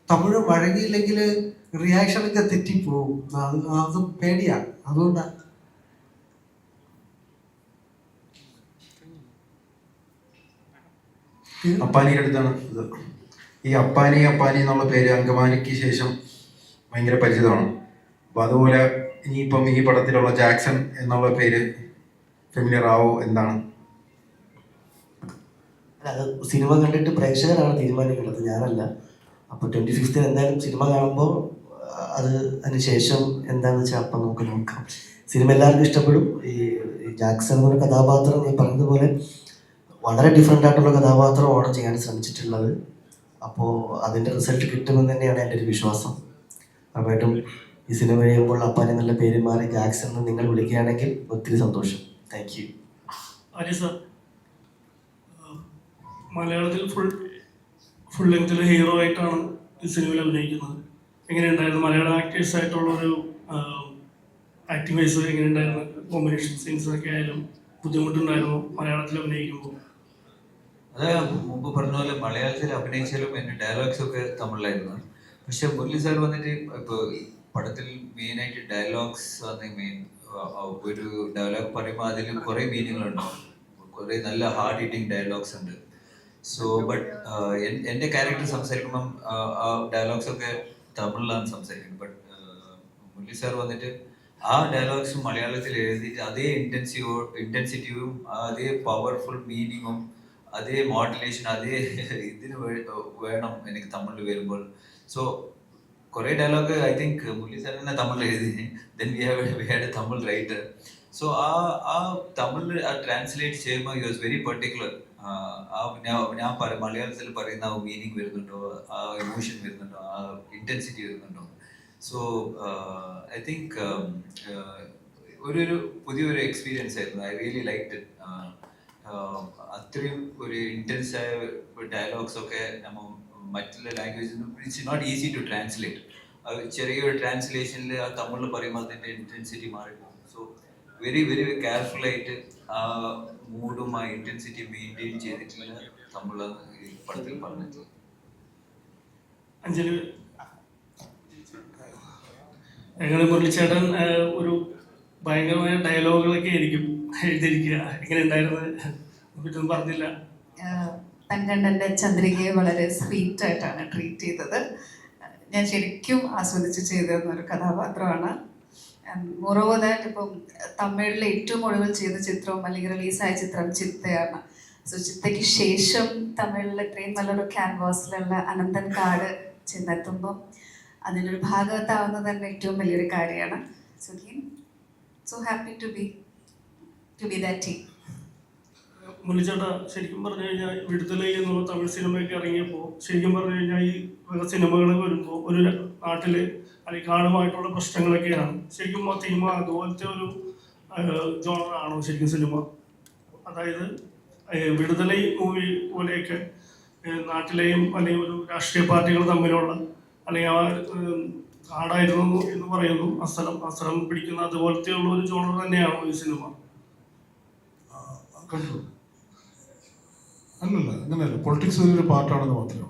തമിഴ് വഴങ്ങിയില്ലെങ്കിൽ റിയാക്ഷനൊക്കെ തെറ്റിപ്പോവും. അത് പേടിയാണ്. അതുകൊണ്ടാണ് അപ്പാനിയുടെ അടുത്താണ് ഇത്. ഈ അപ്പാനി എന്നുള്ള പേര് അങ്കമാലിക്ക് ശേഷം ഭയങ്കര പരിചിതമാണ്. അപ്പോൾ അതുപോലെ ഇനിയിപ്പം ഈ പടത്തിലുള്ള ജാക്സൺ എന്നുള്ള പേര് ഫെമിലിയർ ആവോ? എന്താണ് അത് സിനിമ കണ്ടിട്ട് പ്രേക്ഷകരാണ് തീരുമാനിക്കേണ്ടത്, ഞാനല്ല. അപ്പോൾ 25th എന്തായാലും സിനിമ കാണുമ്പോൾ അതിന് ശേഷം എന്താണെന്ന് വെച്ചാൽ അപ്പം നമുക്ക് നോക്കാം. സിനിമ എല്ലാവർക്കും ഇഷ്ടപ്പെടും. ഈ ജാക്സൺ എന്നുള്ള കഥാപാത്രം ഞാൻ പറഞ്ഞതുപോലെ വളരെ ഡിഫറെൻ്റ് ആയിട്ടുള്ള കഥാപാത്രമാണ് ചെയ്യാൻ ശ്രമിച്ചിട്ടുള്ളത്. അപ്പോൾ അതിൻ്റെ റിസൾട്ട് കിട്ടുമെന്ന് തന്നെയാണ് എൻ്റെ ഒരു വിശ്വാസം. ഉറപ്പായിട്ടും ഈ സിനിമ കഴിയുമ്പോൾ അപ്പാനി എന്നുള്ള പേര് മാറി ജാക്സൺ എന്ന് നിങ്ങൾ വിളിക്കുകയാണെങ്കിൽ ഒത്തിരി സന്തോഷം. Thank you. ആര്യ സർ, മലയാളത്തിൽ ഫുൾ ലെങ്തിൽ ഹീറോ ആയിട്ടാണ് ഈ സിനിമയിൽ അഭിനയിക്കുന്നത്. എങ്ങനെയുണ്ടായിരുന്നു മലയാളം ആക്ടേഴ്സ് ആയിട്ടുള്ള ഒരു ആക്ടിംഗ് വൈസ്? എങ്ങനെയുണ്ടായിരുന്നു കോമ്പിനേഷൻ സീൻസൊക്കെ ആയാലും ബുദ്ധിമുട്ടുണ്ടായിരുന്നു മലയാളത്തിൽ അഭിനയിക്കുമ്പോൾ? അത് മുമ്പ് പറഞ്ഞ പോലെ മലയാളത്തിൽ അഭിനയിച്ചാലും എൻ്റെ ഡയലോഗ്സ് ഒക്കെ തമിഴിലായിരുന്നു. പക്ഷെ മുരളി സാർ വന്നിട്ട് ഇപ്പൊ പടത്തിൽ മെയിൻ ആയിട്ട് ഡയലോഗ്സ് ആണ് മെയിൻ. ഒരു ഡയലോഗ് പറയുമ്പോൾ അതിൽ കുറെ മീനിങ്ങളുണ്ടാവും, കുറെ നല്ല ഹാർഡ് ഹിറ്റിംഗ് ഡയലോഗ്സ് ഉണ്ട്. സോ ബട്ട് എൻ്റെ ക്യാരക്ടർ സംസാരിക്കുമ്പം ആ ഡയലോഗ്സ് ഒക്കെ തമിഴിലാണ് സംസാരിക്കുന്നത്. ബട്ട് മുരളി സാർ വന്നിട്ട് ആ ഡയലോഗ്സ് മലയാളത്തിൽ എഴുതിയിട്ട് അതേ ഇന്റൻസിറ്റിയും അതേ പവർഫുൾ മീനിങ്ങും അതേ മോഡുലേഷൻ അതേ ഇതിന് വേണം എനിക്ക് തമിഴിൽ വരുമ്പോൾ. സോ കുറേ dialogue I think Murali sir തന്നെ തമിഴിൽ എഴുതി. Then we had a Tamil writer. So ആ തമിഴിൽ ആ ട്രാൻസ്ലേറ്റ് ചെയ്യുമ്പോൾ യു വാസ് വെരി പെർട്ടിക്കുലർ. ഞാൻ മലയാളത്തിൽ പറയുന്ന ആ മീനിങ് വരുന്നുണ്ടോ, ആ ഇമോഷൻ വരുന്നുണ്ടോ, ആ ഇന്റൻസിറ്റി വരുന്നുണ്ടോ. സോ ഐ തിങ്ക് ഒരു പുതിയൊരു എക്സ്പീരിയൻസ് ആയിരുന്നു. I really like it. അത്രയും ഒരു ഇന്റൻസ് ആയ ഡയലോഗ്സ് ഒക്കെ നമ്മൾ മറ്റുള്ള ലാംഗ്വേജിൽ it's not easy to translate. ചെറിയൊരു ട്രാൻസ്ലേഷനിൽ ആ തമിഴിൽ പറയുമ്പോൾ അതിൻ്റെ ഇന്റൻസിറ്റി മാറിപ്പോകും. സോ വെരി വെരി കെയർഫുൾ ആയിട്ട് ആ മൂഡും ആ ഇന്റൻസിറ്റി മെയിൻറ്റെയിൻ ചെയ്തിട്ടുള്ള തമിഴ് ഈ പടത്തിൽ പറഞ്ഞിട്ടുള്ളത്. അഞ്ജലി, എങ്ങനെ മുരളിച്ചേട്ടൻ ഒരു ഭയങ്കരമായ ഡയലോഗുകളൊക്കെ ആയിരിക്കും എഴുതിയിരിക്കുക, എങ്ങനെ ഉണ്ടായിരുന്നത് പറ്റൊന്നും പറഞ്ഞില്ല. തങ്കണ്ണൻ്റെ ചന്ദ്രികയെ വളരെ സ്വീറ്റ് ആയിട്ടാണ് ട്രീറ്റ് ചെയ്തത്. ഞാൻ ശരിക്കും ആസ്വദിച്ച് ചെയ്തിരുന്ന ഒരു കഥാപാത്രമാണ്. മോറോവർ ദാറ്റ് ഇപ്പം തമിഴിൽ ഏറ്റവും ഒടുവിൽ ചെയ്ത ചിത്രവും അല്ലെങ്കിൽ റിലീസായ ചിത്രം ചിത്തയാണ്. സോ ചിത്തയ്ക്ക് ശേഷം തമിഴിൽ ഇത്രയും നല്ലൊരു ക്യാൻവാസിലുള്ള അനന്തൻ കാട് ചെന്നെത്തുമ്പം അതിനൊരു ഭാഗത്താവുന്നത് തന്നെ ഏറ്റവും വലിയൊരു കാര്യമാണ്. So happy to be that team. മുരളിച്ചേട്ടാ, ശരിക്കും പറഞ്ഞു കഴിഞ്ഞാൽ വിടുതലൈ എന്നുള്ള തമിഴ് സിനിമയൊക്കെ ഇറങ്ങിയപ്പോൾ ശരിക്കും പറഞ്ഞു കഴിഞ്ഞാൽ ഈ സിനിമകൾ വരുമ്പോൾ ഒരു നാട്ടിൽ അല്ലെങ്കിൽ കാടുമായിട്ടുള്ള പ്രശ്നങ്ങളൊക്കെയാണ് ശരിക്കും ആ തീമ. അതുപോലത്തെ ഒരു ജോണറാണോ ശരിക്കും സിനിമ? അതായത് വിടുതലൈ മൂവി പോലെയൊക്കെ നാട്ടിലെയും അല്ലെങ്കിൽ ഒരു രാഷ്ട്രീയ പാർട്ടികൾ തമ്മിലുള്ള അല്ലെങ്കിൽ ആ കാടായിരുന്നു എന്ന് പറയുന്നു, അസ്ത്രം പിടിക്കുന്ന അതുപോലത്തെയുള്ള ഒരു ജോണർ തന്നെയാണോ ഈ സിനിമ? കണ്ടു. അല്ലല്ല, അങ്ങനെയല്ല. പൊളിറ്റിക്സ് ഒരു പാർട്ടാണെന്ന് മാത്രമേ ഉള്ളൂ.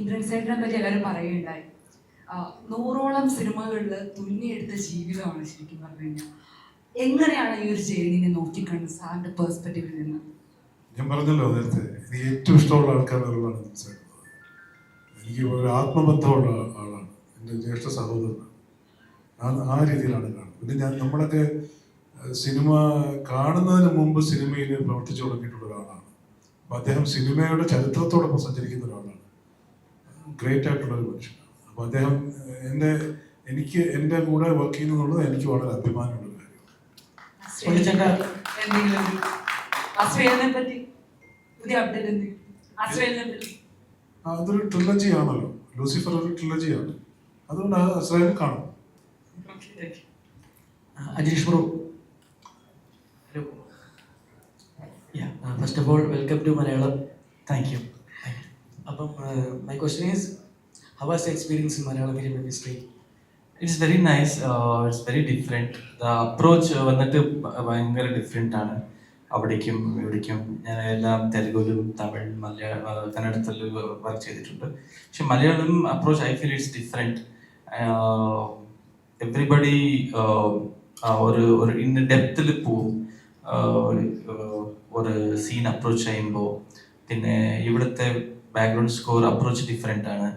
ഇന്ദ്രൻ സേട്ടനെ പറ്റി എല്ലാവരും പറയുകയുണ്ടായി. 100ഓളം സിനിമകളിൽ തുന്നിയെടുത്ത ജീവിതമാണ് ശരിക്കും പറഞ്ഞു കഴിഞ്ഞാൽ. എങ്ങനെയാണ് ഈ ഒരു ജേണിനെ നോക്കിക്കാണുന്നത് സാറിന്റെ പെർസ്പെക്റ്റീവിൽ നിന്ന്? ഞാൻ പറഞ്ഞല്ലോ നേരത്തെ, എനിക്ക് ഏറ്റവും ഇഷ്ടമുള്ള ആൾക്കാരുകളാണ് സംസാരിക്കുന്നത്. എനിക്ക് ഒരു ആത്മബന്ധമുള്ള ആളാണ്, എൻ്റെ ജ്യേഷ്ഠ സഹോദരനാണ്. ആ രീതിയിലാണ് കാണുന്നത്. പിന്നെ നമ്മളൊക്കെ സിനിമ കാണുന്നതിന് മുമ്പ് സിനിമയിൽ പ്രവർത്തിച്ചു തുടങ്ങിയിട്ടുള്ള ഒരാളാണ്. അപ്പം അദ്ദേഹം സിനിമയുടെ ചരിത്രത്തോടൊപ്പം സഞ്ചരിക്കുന്ന ഒരാളാണ്. ഗ്രേറ്റ് ആയിട്ടുള്ള ഒരു മനുഷ്യനാണ്. അപ്പം അദ്ദേഹം എൻ്റെ കൂടെ വർക്ക് ചെയ്യുന്നുള്ളത് എനിക്ക് വളരെ അഭിമാനമുള്ള കാര്യമാണ്. അതൊരു ട്രിലജി ആണല്ലോ, ലൂസിഫർ ഒരു ട്രിലജിയാണ്. അതുകൊണ്ട് അസ്രയേൽ കാണും. Ajrish bro. Hello. Yeah. First of all, welcome to Malayalam. Thank you. My question is, how was the experience in Malayalam film industry? It's very nice. It's very different. The approach വന്നിട്ട് ഭയങ്കര different ആണ്. അവിടേക്കും ഇവിടേക്കും ഞാൻ എല്ലാം തെലുഗുലും Tamil കന്നഡത്തിൽ work ചെയ്തിട്ടുണ്ട്. പക്ഷെ Malayalam approach I feel it's different. Everybody ഒരു in ഡെപ്തിൽ പോവും ഒരു സീൻ അപ്രോച്ച് ചെയ്യുമ്പോൾ. പിന്നെ ഇവിടുത്തെ ബാക്ക്ഗ്രൗണ്ട് സ്കോർ അപ്രോച്ച് ഡിഫറെൻ്റ് ആണ്.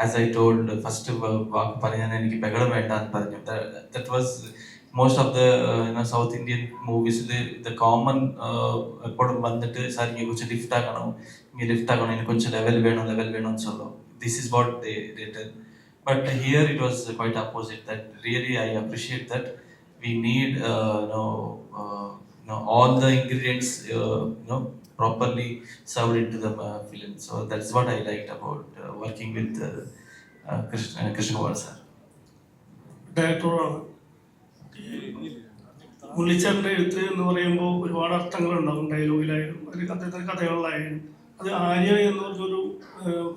ആസ് ഐ ടോൾഡ്, ഫസ്റ്റ് വാക്ക് പറഞ്ഞാൽ എനിക്ക് ബഹളം വേണ്ട എന്ന് പറഞ്ഞു. That was most of the South Indian മൂവീസിൽ ദ കോമൺ എപ്പോഴും വന്നിട്ട് സാർ ഇങ്ങനെ കുറച്ച് ലിഫ്റ്റ് ആക്കണം, ഇനി കുറച്ച് ലെവൽ വേണമെന്ന് ചൊല്ലോ. This is what they tell. But here it was quite opposite. That really I appreciate that we need all the ingredients properly served into the film. So that's what I liked about working with Krishna Kumar sir. ഡയറക്ടറാണ് മുരളിച്ചേട്ടൻ്റെ എഴുത്ത് എന്ന് പറയുമ്പോൾ ഒരുപാട് അർത്ഥങ്ങളുണ്ടാകും. ഡയലോഗിലായാലും അദ്ദേഹത്തിൻ്റെ കഥകളിലായാലും. അത് ആര്യ എന്ന് പറഞ്ഞൊരു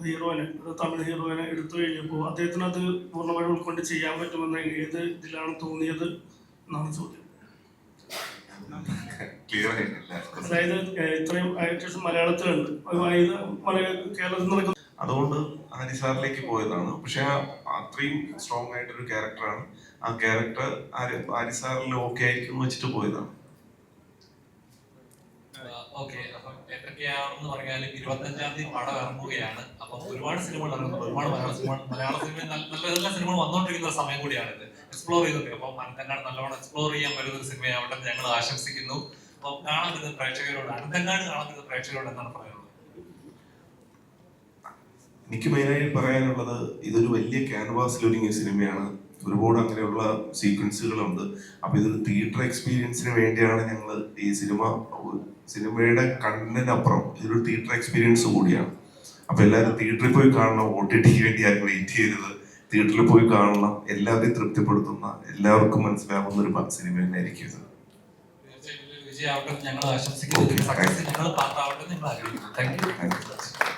ഹീറോയിനെ, ഒരു തമിഴ് ഹീറോയിനെ എടുത്തു കഴിഞ്ഞപ്പോൾ അദ്ദേഹത്തിന് അത് പൂർണ്ണമായി ഉൾക്കൊണ്ട് ചെയ്യാൻ പറ്റുമെന്ന് ഏത് ഇതിലാണ് തോന്നിയത് എന്നാണ് ചോദ്യം. ക്ലിയർ ആയിട്ടില്ല. അതായത് ഇത്രയും ആക്ടേഴ്സ് മലയാളത്തിലുണ്ട്, കേരളത്തിൽ നടക്കുന്ന അതുകൊണ്ട് ഹരി സാറിലേക്ക് പോയതാണ്. പക്ഷെ അത്രയും സ്ട്രോങ് ആയിട്ടൊരു ക്യാരക്ടറാണ്. ആ ക്യാരക്ടർ ഹരി സാറിൽ ഓക്കെ ആയിരിക്കും വെച്ചിട്ട് പോയതാണ്. ഓക്കെ, അപ്പം എന്തൊക്കെയാണെന്ന് പറഞ്ഞാലും 25-ാം തീയതി പടം ഇറങ്ങുകയാണ്. അപ്പം ഒരുപാട് സിനിമകൾ ഇറങ്ങുന്നുണ്ട്, ഒരുപാട് മലയാള സിനിമ നല്ല നല്ല സിനിമകൾ വന്നുകൊണ്ടിരിക്കുന്ന ഒരു സമയം കൂടിയാണിത്. എക്സ്പ്ലോർ ചെയ്തിട്ട് അപ്പം അനന്തങ്ങാട് നല്ലോണം എക്സ്പ്ലോർ ചെയ്യാൻ പറ്റുന്ന ഒരു സിനിമയാവട്ടെ ഞങ്ങൾ ആശംസിക്കുന്നു. അപ്പം കാണാൻ പറ്റുന്ന പ്രേക്ഷകരോട്, അനന്തങ്ങാട് കാണാൻ പറ്റുന്ന പ്രേക്ഷകരോട് എന്താണ് പറയാനുള്ളത്? എനിക്ക് മെയിനായി പറയാനുള്ളത്, ഇതൊരു വലിയ ക്യാൻവാസിൽ ഒരുങ്ങിയ സിനിമയാണ്. ഒരുപാട് അങ്ങനെയുള്ള സീക്വൻസുകളുണ്ട്. അപ്പൊ ഇതൊരു തിയേറ്റർ എക്സ്പീരിയൻസിന് വേണ്ടിയാണ് ഞങ്ങൾ ഈ സിനിമയുടെ കണ്ണിനപ്പുറം ഇതൊരു തിയേറ്റർ എക്സ്പീരിയൻസ് കൂടിയാണ്. അപ്പൊ എല്ലാവരും തിയേറ്ററിൽ പോയി കാണണം. OTT വേണ്ടി ആരും വെയിറ്റ് ചെയ്തത്, തിയേറ്ററിൽ പോയി കാണണം. എല്ലാവരെയും തൃപ്തിപ്പെടുത്തുന്ന, എല്ലാവർക്കും മനസ്സിലാവുന്ന ഒരു സിനിമ തന്നെയായിരിക്കും ഇത്. വിജയാവട്ടെ ഞങ്ങൾ ആശംസിക്കുന്നു. സക്സസ് ഞങ്ങൾ പാർട്ടാവട്ടെ ഞങ്ങൾ ആഗ്രഹിക്കുന്നു. Thank you.